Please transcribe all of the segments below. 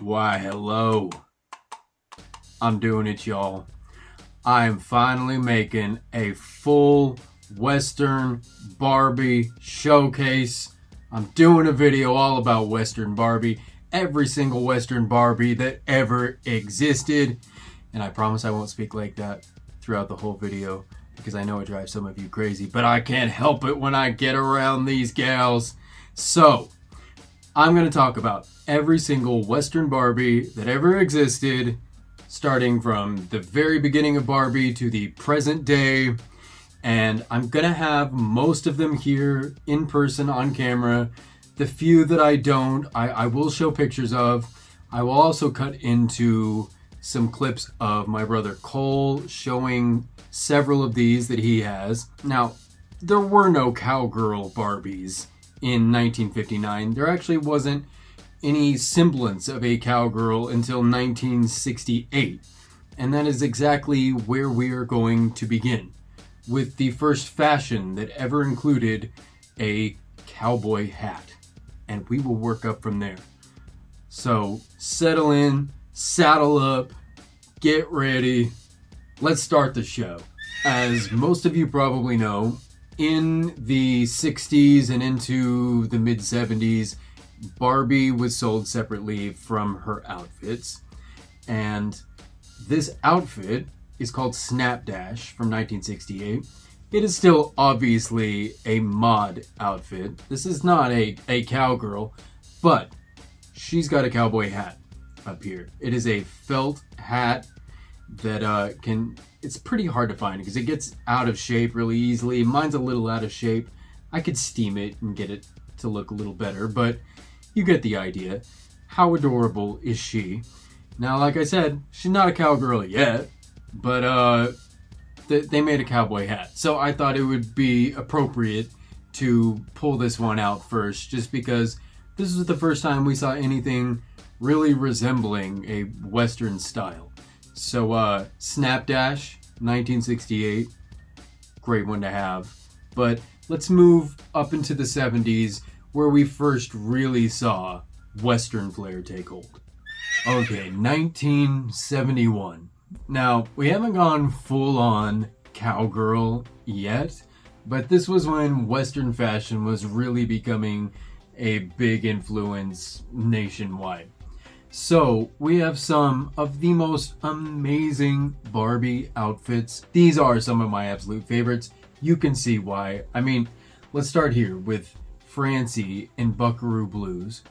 Why, hello. I'm doing it, y'all. I am finally making a full Western Barbie showcase. I'm doing a video all about Western Barbie, every single Western Barbie that ever existed. And I promise I won't speak like that throughout the whole video because I know it drives some of you crazy, but I can't help it when I get around these gals. So, I'm going to talk about every single Western Barbie that ever existed, starting from the very beginning of Barbie to the present day. And I'm going to have most of them here in person on camera. The few that I don't, I will show pictures of. I will also cut into some clips of my brother Cole showing several of these that he has. Now, there were no cowgirl Barbies in 1959. There actually wasn't any semblance of a cowgirl until 1968. And that is exactly where we are going to begin, with the first fashion that ever included a cowboy hat. And we will work up from there. So settle in, saddle up, get ready. Let's start the show. As most of you probably know, in the 60s and into the mid 70s, Barbie was sold separately from her outfits. And this outfit is called Snapdash from 1968. It is still obviously a mod outfit. This is not a cowgirl, but she's got a cowboy hat up here. It is a felt hat that it's pretty hard to find because it gets out of shape really easily. Mine's a little out of shape. I could steam it and get it to look a little better, but you get the idea. How adorable is she? Now, like I said, she's not a cowgirl yet, but they made a cowboy hat. So I thought it would be appropriate to pull this one out first, just because this was the first time we saw anything really resembling a Western style. So Snapdash, 1968, great one to have. But let's move up into the 70s, where we first really saw Western flair take hold. Okay, 1971. Now, we haven't gone full on cowgirl yet, but this was when Western fashion was really becoming a big influence nationwide. So, we have some of the most amazing Barbie outfits. These are some of my absolute favorites. You can see why. I mean, let's start here with Francie in Buckaroo Blues.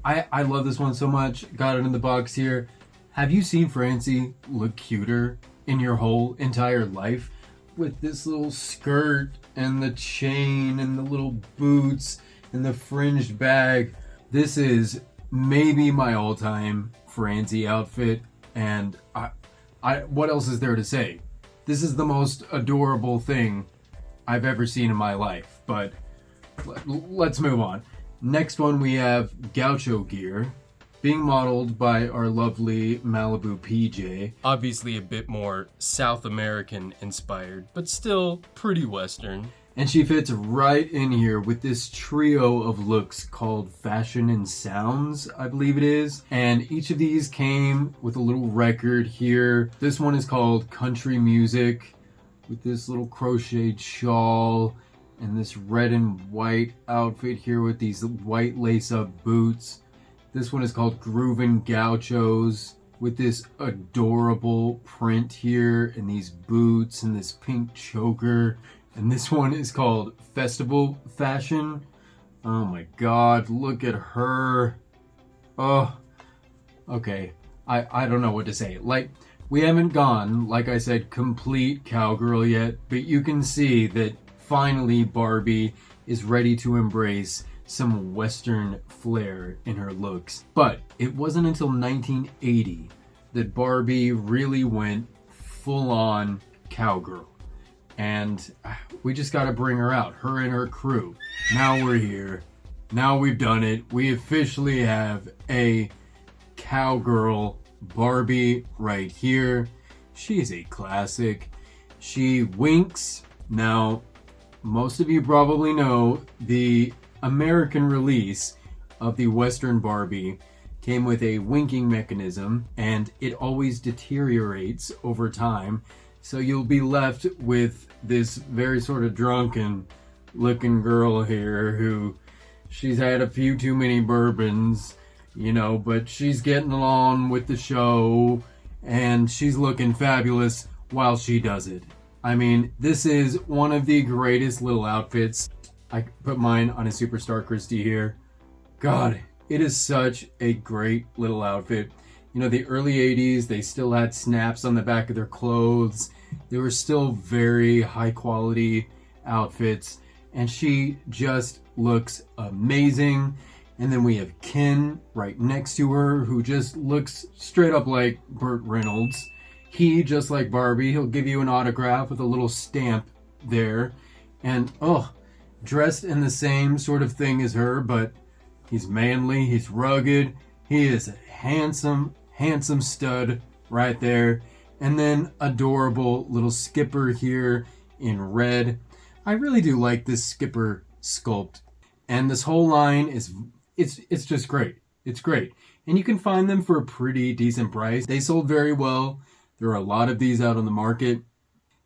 I love this one so much. Got it in the box here. Have you seen Francie look cuter in your whole entire life? With this little skirt and the chain and the little boots and the fringed bag. This is maybe my all-time Francie outfit, and I what else is there to say? This is the most adorable thing I've ever seen in my life, but let's move on. Next one, we have Gaucho gear, being modeled by our lovely Malibu PJ. Obviously a bit more South American inspired, but still pretty Western. And she fits right in here with this trio of looks called Fashion and Sounds, I believe it is. And each of these came with a little record here. This one is called Country Music, with this little crocheted shawl and this red and white outfit here with these white lace-up boots. This one is called Groovin' Gauchos, with this adorable print here and these boots and this pink choker. And this one is called Festival Fashion. Oh my god, look at her. Oh, okay. I don't know what to say. Like, we haven't gone, like I said, complete cowgirl yet, but you can see that finally Barbie is ready to embrace some Western flair in her looks. But it wasn't until 1980 that Barbie really went full on cowgirl. And we just gotta bring her out, her and her crew. Now we're here. Now we've done it. We officially have a cowgirl Barbie right here. She is a classic. She winks. Now, most of you probably know the American release of the Western Barbie came with a winking mechanism, and it always deteriorates over time. So you'll be left with this very sort of drunken looking girl here who she's had a few too many bourbons, you know, but she's getting along with the show and she's looking fabulous while she does it. I mean, this is one of the greatest little outfits. I put mine on a Superstar Christie here. God, it is such a great little outfit. You know, the early 80s, they still had snaps on the back of their clothes. They were still very high quality outfits. And she just looks amazing. And then we have Ken right next to her, who just looks straight up like Burt Reynolds. He, just like Barbie, he'll give you an autograph with a little stamp there. And, oh, dressed in the same sort of thing as her, but he's manly, he's rugged, he is a handsome, handsome stud right there. And then adorable little Skipper here in red. I really do like this Skipper sculpt. And this whole line is, it's just great. It's great. And you can find them for a pretty decent price. They sold very well. There are a lot of these out on the market.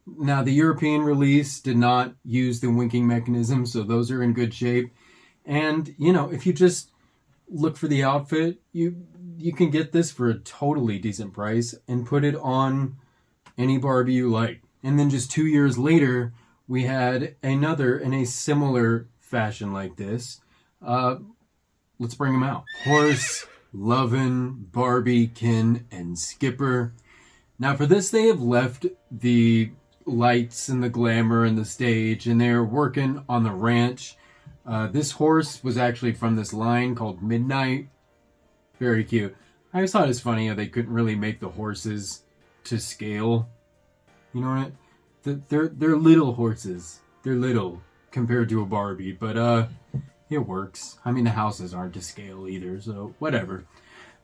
Now, the European release did not use the winking mechanism, so those are in good shape. And, you know, if you just look for the outfit, you can get this for a totally decent price and put it on any Barbie you like. And then just 2 years later, we had another in a similar fashion like this. Let's bring them out. Horse Lovin Barbie, Ken, and Skipper. Now for this, they have left the lights and the glamour and the stage, and they're working on the ranch. This horse was actually from this line called Midnight. Very cute. I always thought it's funny how they couldn't really make the horses to scale. You know what? They're little horses. They're little compared to a Barbie, but it works. I mean, the houses aren't to scale either, so whatever.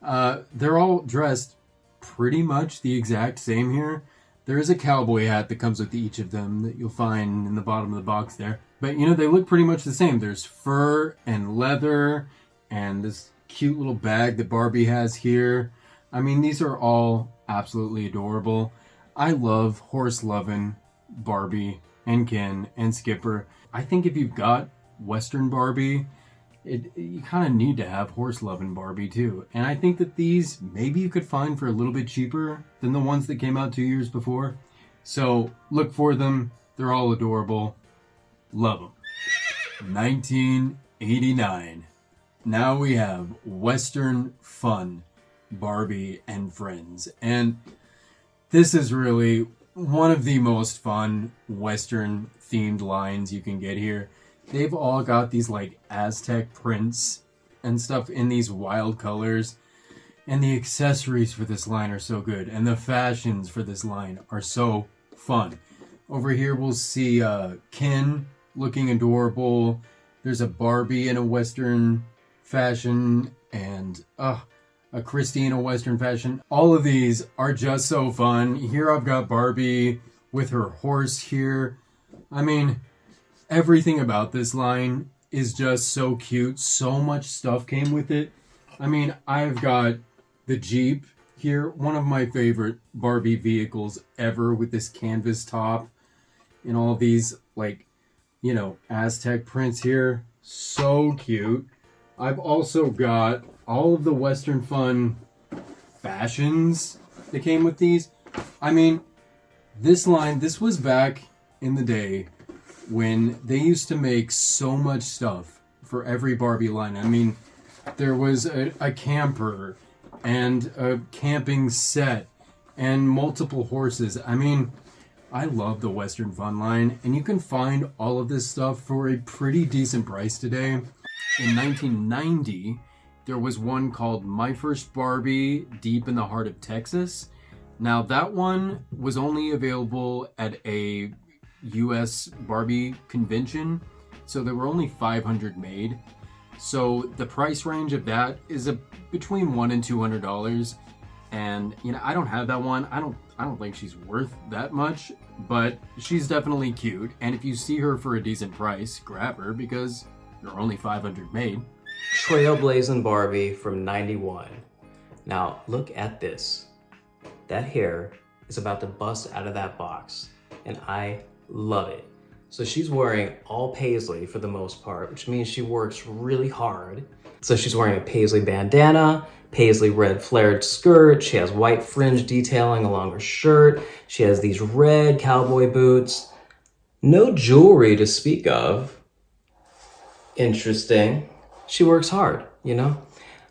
They're all dressed pretty much the exact same here. There is a cowboy hat that comes with each of them that you'll find in the bottom of the box there. But, you know, they look pretty much the same. There's fur and leather and this cute little bag that Barbie has here. I mean, these are all absolutely adorable. I love Horse Lovin Barbie and Ken and Skipper. I think if you've got Western Barbie, you kind of need to have Horse Lovin Barbie too. And I think that these maybe you could find for a little bit cheaper than the ones that came out 2 years before. So look for them. They're all adorable. Love them. 1989. Now we have Western Fun Barbie and Friends. And this is really one of the most fun Western themed lines you can get here. They've all got these like Aztec prints and stuff in these wild colors. And the accessories for this line are so good. And the fashions for this line are so fun. Over here we'll see Ken looking adorable. There's a Barbie in a Western fashion. And a Christie in a Western fashion. All of these are just so fun. Here I've got Barbie with her horse here. I mean, everything about this line is just so cute. So much stuff came with it. I mean, I've got the Jeep here. One of my favorite Barbie vehicles ever, with this canvas top and all these, like, you know, Aztec prints here. So cute. I've also got all of the Western Fun fashions that came with these. I mean, this line, this was back in the day when they used to make so much stuff for every Barbie line. I mean, there was a camper and a camping set and multiple horses. I mean, I love the Western Fun line, and you can find all of this stuff for a pretty decent price today. In 1990, there was one called My First Barbie, Deep in the Heart of Texas. Now, that one was only available at a US Barbie convention, so there were only 500 made. So the price range of that is between $100 and $200. And, you know, I don't have that one. I don't think she's worth that much, but she's definitely cute. And if you see her for a decent price, grab her, because there are only 500 made. Tril Blazin Barbie from '91. Now, look at this. That hair is about to bust out of that box, and I love it. So she's wearing all paisley for the most part, which means she works really hard. So she's wearing a paisley bandana, paisley red flared skirt. She has white fringe detailing along her shirt. She has these red cowboy boots. No jewelry to speak of. Interesting. She works hard, you know?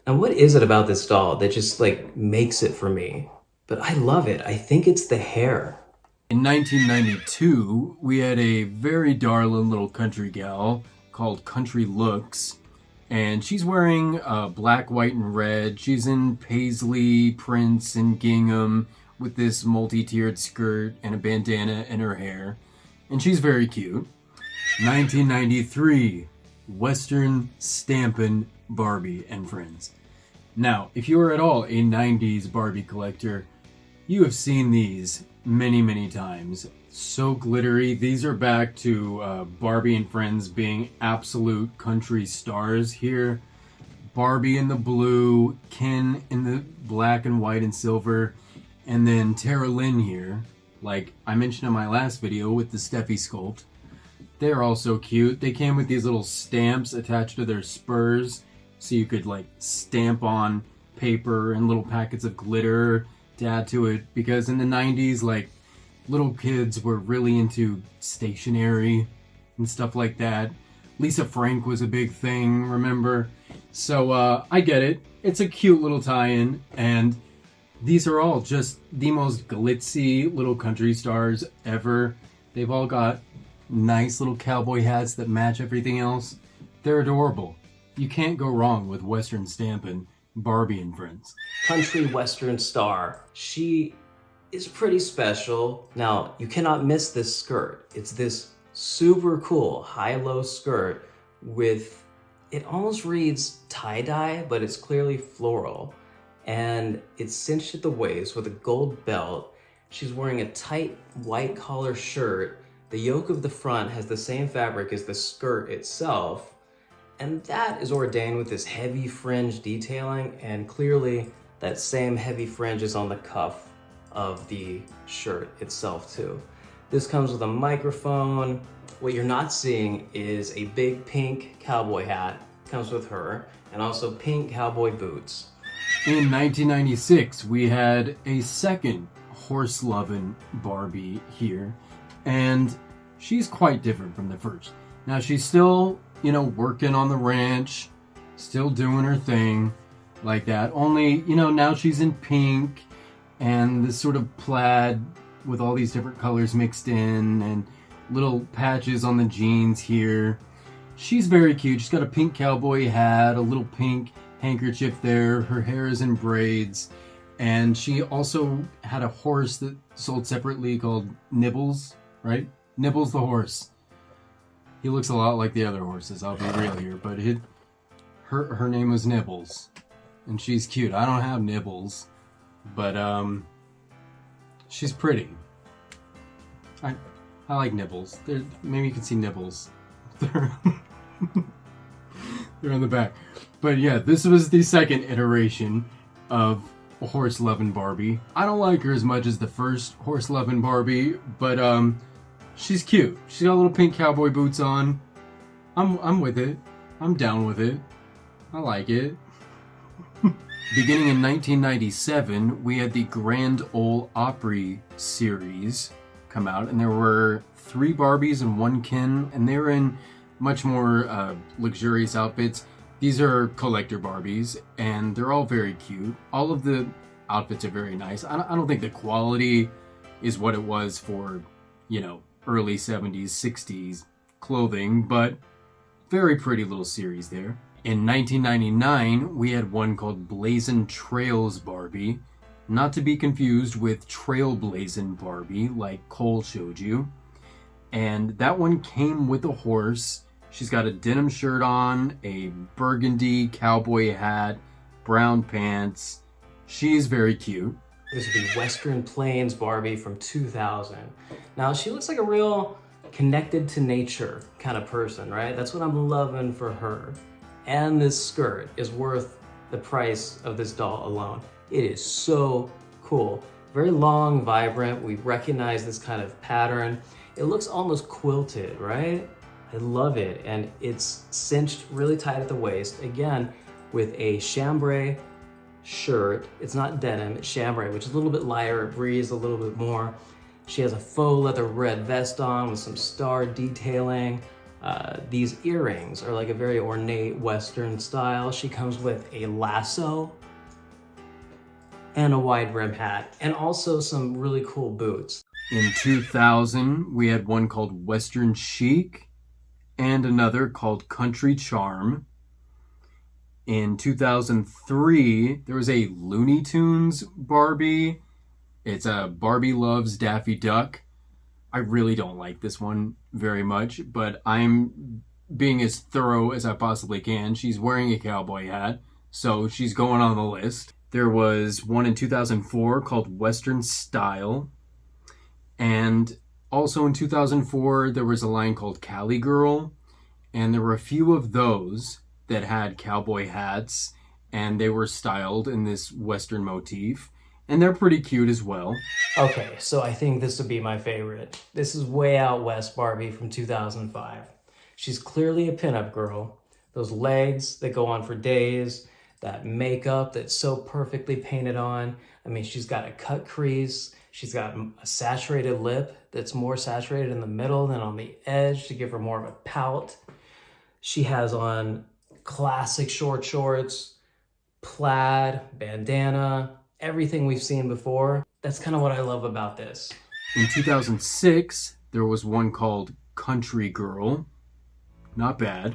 And what is it about this doll that just like makes it for me? But I love it. I think it's the hair. In 1992, we had a very darling little country gal called Country Looks, and she's wearing black, white, and red. She's in paisley prints and gingham with this multi-tiered skirt and a bandana in her hair, and she's very cute. 1993, Western Stampin Barbie and Friends. Now, if you are at all a 90s Barbie collector, you have seen these many times. So glittery. These are back to Barbie and Friends being absolute country stars here. Barbie in the blue, Ken in the black and white and silver, and then Tara Lynn here, like I mentioned in my last video with the Steffi sculpt. They're all so cute. They came with these little stamps attached to their spurs, so you could like stamp on paper and little packets of glitter to add to it, because in the 90s, like, little kids were really into stationery and stuff like that. Lisa Frank was a big thing, remember? So I get it. It's a cute little tie-in, and these are all just the most glitzy little country stars ever. They've all got nice little cowboy hats that match everything else. They're adorable. You can't go wrong with Western Stampin' Barbie and Friends. Country western star. She is pretty special. Now, you cannot miss this skirt. It's this super cool high-low skirt with, it almost reads tie-dye, but it's clearly floral. And it's cinched at the waist with a gold belt. She's wearing a tight white collar shirt. The yoke of the front has the same fabric as the skirt itself. And that is ordained with this heavy fringe detailing, and clearly that same heavy fringe is on the cuff of the shirt itself too. This comes with a microphone. What you're not seeing is a big pink cowboy hat, comes with her, and also pink cowboy boots. In 1996, we had a second Horse Lovin Barbie here, and she's quite different from the first. Now she's still, you know, working on the ranch, still doing her thing like that. Only, you know, now she's in pink and this sort of plaid with all these different colors mixed in and little patches on the jeans here. She's very cute. She's got a pink cowboy hat, a little pink handkerchief there. Her hair is in braids. And she also had a horse that sold separately called Nibbles, right? Nibbles the horse. He looks a lot like the other horses, I'll be real here, but her name was Nibbles, and she's cute. I don't have Nibbles, but she's pretty. I like Nibbles. Maybe you can see Nibbles. They're on the back. But yeah, this was the second iteration of Horse Lovin Barbie. I don't like her as much as the first Horse Lovin Barbie, but she's cute. She's got little pink cowboy boots on. I'm with it. I'm down with it. I like it. Beginning in 1997, we had the Grand Ole Opry series come out, and there were 3 Barbies and 1 Ken, and they were in much more luxurious outfits. These are collector Barbies, and they're all very cute. All of the outfits are very nice. I don't think the quality is what it was for, you know, early 70s, 60s clothing, but very pretty little series there. In 1999, we had one called Blazin' Trails Barbie, not to be confused with Tril Blazin Barbie like Cole showed you. And that one came with a horse. She's got a denim shirt on, a burgundy cowboy hat, brown pants. She's very cute. This would be Western Plains Barbie from 2000. Now, she looks like a real connected to nature kind of person, right? That's what I'm loving for her. and this skirt is worth the price of this doll alone. It is so cool. Very long, vibrant. We recognize this kind of pattern. It looks almost quilted, right? I love it. And it's cinched really tight at the waist. Again, with a chambray shirt. It's not denim, it's chambray, which is a little bit lighter. It breathes a little bit more. She has a faux leather red vest on with some star detailing. These earrings are like a very ornate Western style. She comes with a lasso and a wide brim hat, and also some really cool boots. In 2000, we had one called Western Chic and another called Country Charm. In 2003, there was a Looney Tunes Barbie. It's a Barbie Loves Daffy Duck. I really don't like this one very much, but I'm being as thorough as I possibly can. She's wearing a cowboy hat, so she's going on the list. There was one in 2004 called Western Style. And also in 2004, there was a line called Cali Girl. And there were a few of those that had cowboy hats, and they were styled in this Western motif. And they're pretty cute as well. Okay, so I think this would be my favorite. This is way Out West Barbie from 2005. She's clearly a pinup girl. Those legs that go on for days, that makeup that's so perfectly painted on. I mean, she's got a cut crease. She's got a saturated lip that's more saturated in the middle than on the edge to give her more of a pout. She has on classic short shorts, plaid, bandana, everything we've seen before. That's kind of what I love about this. In 2006, there was one called Country Girl. Not bad.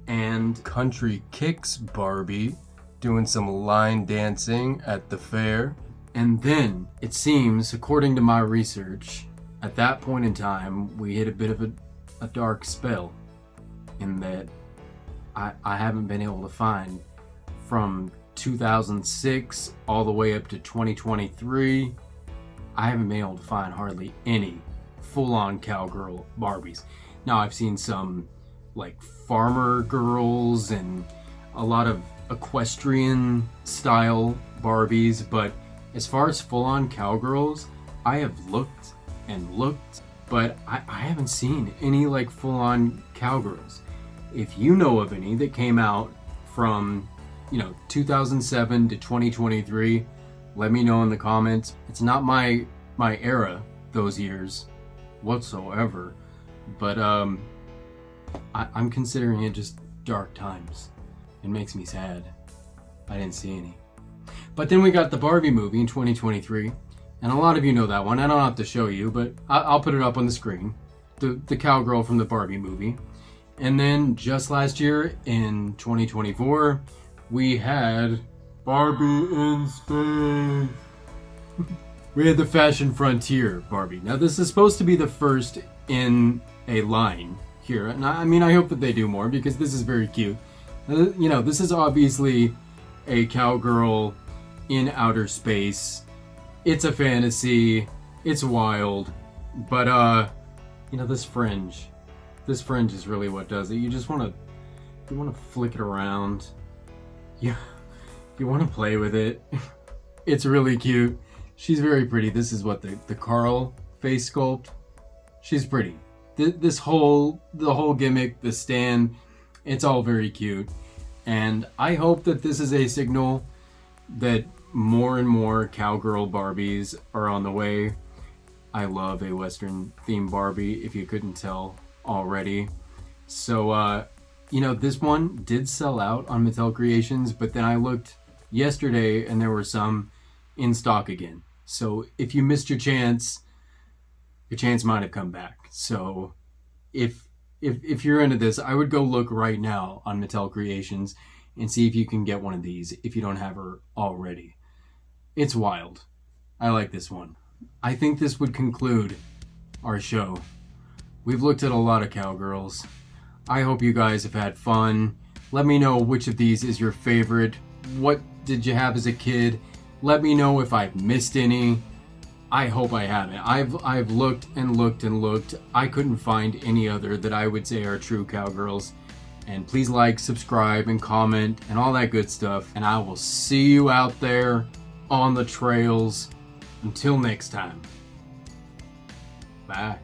And Country Kicks Barbie, doing some line dancing at the fair. And then, it seems, according to my research, at that point in time, we hit a bit of a dark spell in that I haven't been able to find from 2006 all the way up to 2023. I haven't been able to find hardly any Fullon Cowgirl Barbies. Now, I've seen some like farmer girls and a lot of equestrian style Barbies, but as far as full-on cowgirls, I have looked and looked, but I haven't seen any like full-on cowgirls. If you know of any that came out from 2007 to 2023, let me know in the comments. It's not my era, those years whatsoever, but I'm considering it just dark times. It makes me sad. I didn't see any. But then we got the Barbie movie in 2023, and a lot of you know that one. I don't have to show you, but I'll put it up on the screen. The cowgirl from the Barbie movie. And then just last year in 2024, we had Barbie in space. We had the Fashion Frontier Barbie. Now this is supposed to be the first in a line here. And I mean, I hope that they do more because this is very cute. This is obviously a cowgirl in outer space. It's a fantasy. It's wild. But this fringe is really what does it. You just want to flick it around. You want to play with it. It's really cute. She's very pretty. This is what the Carl face sculpt. She's pretty. The whole gimmick, the stand, it's all very cute. And I hope that this is a signal that more and more cowgirl Barbies are on the way. I love a Western-themed Barbie, if you couldn't tell already. So, this one did sell out on Mattel Creations, but then I looked yesterday and there were some in stock again. So if you missed your chance might have come back. So if you're into this, I would go look right now on Mattel Creations and see if you can get one of these if you don't have her already. It's wild. I like this one. I think this would conclude our show. We've looked at a lot of cowgirls. I hope you guys have had fun. Let me know which of these is your favorite. What did you have as a kid? Let me know if I've missed any. I hope I haven't. I've looked and looked and looked. I couldn't find any other that I would say are true cowgirls. And please like, subscribe, and comment, and all that good stuff. And I will see you out there on the trails. Until next time. Bye.